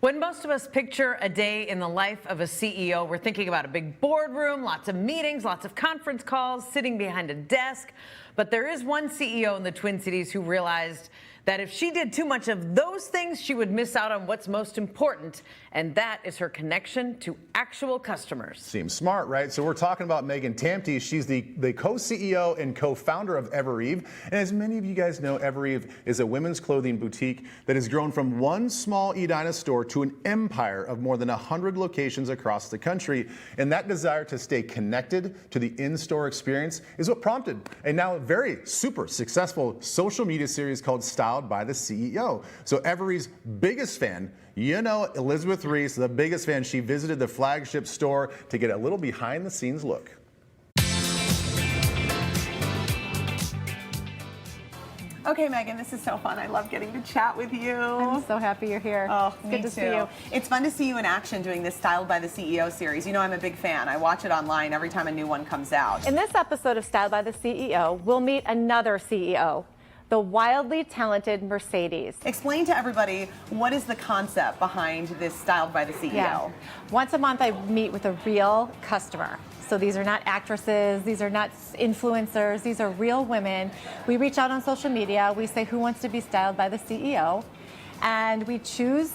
When most of us picture a day in the life of a CEO, we're thinking about a big boardroom, lots of meetings, lots of conference calls, sitting behind a desk. But there is one CEO in the Twin Cities who realized that if she did too much of those things, she would miss out on what's most important, and that is her connection to actual customers. Seems smart, right? So we're talking about Megan Tamte. She's the co-CEO and co-founder of Evereve. And as many of you guys know, Evereve is a women's clothing boutique that has grown from one small Edina store to an empire of more than 100 locations across the country. And that desire to stay connected to the in-store experience is what prompted a now very super successful social media series called Styled by the CEO. So Evereve's biggest fan, you know, Elizabeth Reese, the biggest fan, she visited the flagship store to get a little behind the scenes look. Okay, Megan, this is so fun. I love getting to chat with you. I'm so happy you're here. Oh, it's good to see you. It's fun to see you in action doing this Styled by the CEO series. You know I'm a big fan. I watch it online every time a new one comes out. In this episode of Styled by the CEO, we'll meet another CEO, the wildly talented Mercedes. Explain to everybody, what is the concept behind this Styled by the CEO? Yeah. Once a month, I meet with a real customer. So these are not actresses, these are not influencers, these are real women. We reach out on social media, we say who wants to be styled by the CEO, and we choose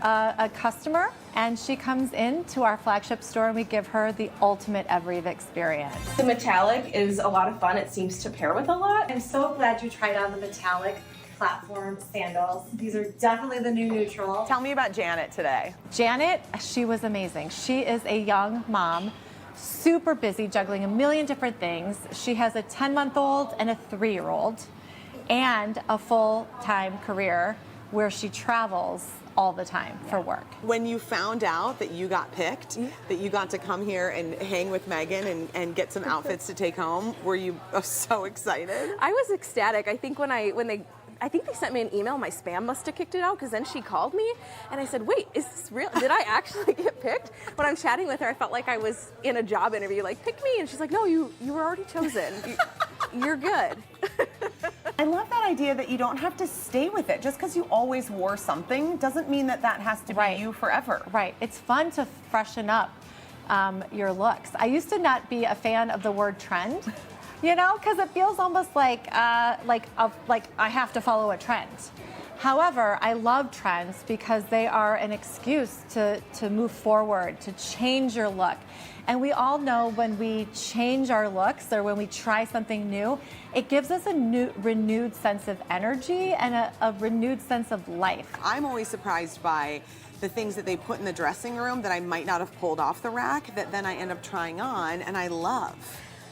a customer, and she comes into our flagship store and we give her the ultimate Evereve experience. The metallic is a lot of fun. It seems to pair with a lot. I'm so glad you tried on the metallic platform sandals. These are definitely the new neutral. Tell me about Janet today. Janet, she was amazing. She is a young mom, super busy, juggling a million different things. She has a 10-month-old and a 3-year-old, and a full-time career where she travels all the time for work. When you found out that you got picked, that you got to come here and hang with Megan and get some outfits to take home, were you so excited? I was ecstatic. I think I think they sent me an email. My spam must have kicked it out, because then she called me and I said, wait, is this real? Did I actually get picked? When I'm chatting with her, I felt like I was in a job interview, like, pick me. And she's like, no, you were already chosen. You're good. I love that idea that you don't have to stay with it. Just because you always wore something doesn't mean that that has to be you forever. Right. It's fun to freshen up your looks. I used to not be a fan of the word trend, you know, because it feels almost like I have to follow a trend. However, I love trends because they are an excuse to move forward, to change your look. And we all know when we change our looks or when we try something new, it gives us a renewed sense of energy and a renewed sense of life. I'm always surprised by the things that they put in the dressing room that I might not have pulled off the rack that then I end up trying on and I love.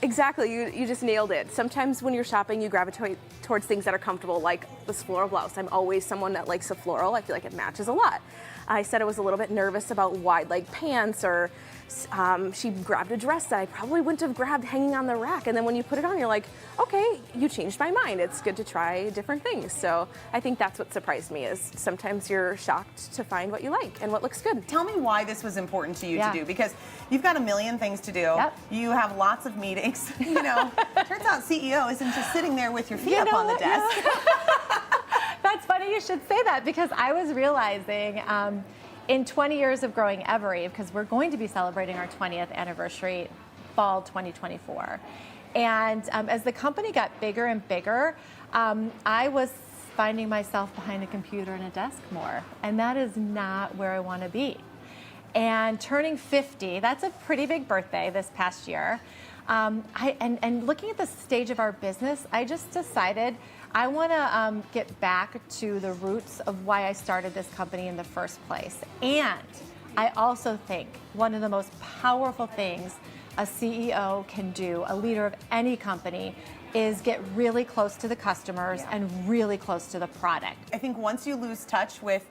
Exactly, you just nailed it. Sometimes when you're shopping, you gravitate towards things that are comfortable, like this floral blouse. I'm always someone that likes a floral. I feel like it matches a lot. I said I was a little bit nervous about wide leg pants, or she grabbed a dress that I probably wouldn't have grabbed hanging on the rack. And then when you put it on, you're like, okay, you changed my mind. It's good to try different things. So I think that's what surprised me, is sometimes you're shocked to find what you like and what looks good. Tell me why this was important to you to do, because you've got a million things to do. Yep. You have lots of meetings. You know, turns out CEO isn't just sitting there with your feet up on the desk. That's funny you should say that, because I was realizing in 20 years of growing Evereve, because we're going to be celebrating our 20th anniversary fall 2024. And as the company got bigger and bigger, I was finding myself behind a computer and a desk more. And that is not where I want to be. And turning 50, that's a pretty big birthday this past year. And looking at the stage of our business, I just decided I want to get back to the roots of why I started this company in the first place. And I also think one of the most powerful things a CEO can do, a leader of any company, is get really close to the customers and really close to the product. I think once you lose touch with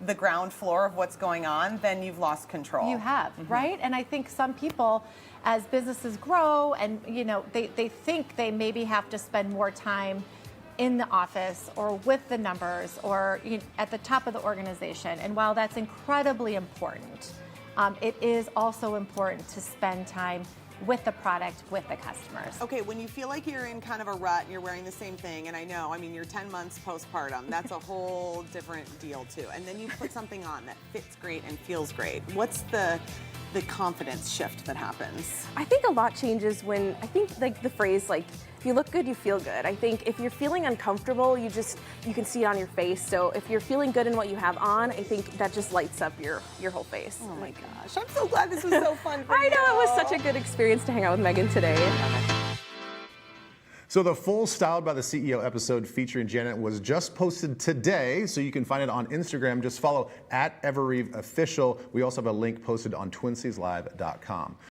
the ground floor of what's going on, then you've lost control. You have, right? And I think some people, as businesses grow and, you know, they think they maybe have to spend more time in the office or with the numbers or at the top of the organization. And while that's incredibly important, it is also important to spend time with the product, with the customers. Okay, when you feel like you're in kind of a rut and you're wearing the same thing, and I know, I mean, you're 10 months postpartum, that's a whole different deal too. And then you put something on that fits great and feels great. What's the confidence shift that happens? I think a lot changes when, I think like the phrase like, if you look good, you feel good. I think if you're feeling uncomfortable, you can see it on your face. So if you're feeling good in what you have on, I think that just lights up your whole face. Oh my gosh, I'm so glad this was so fun for you. I know, it was such a good experience to hang out with Megan today. So the full Styled by the CEO episode featuring Janet was just posted today, so you can find it on Instagram. Just follow @EverEveOfficial. We also have a link posted on TwinCitiesLive.com.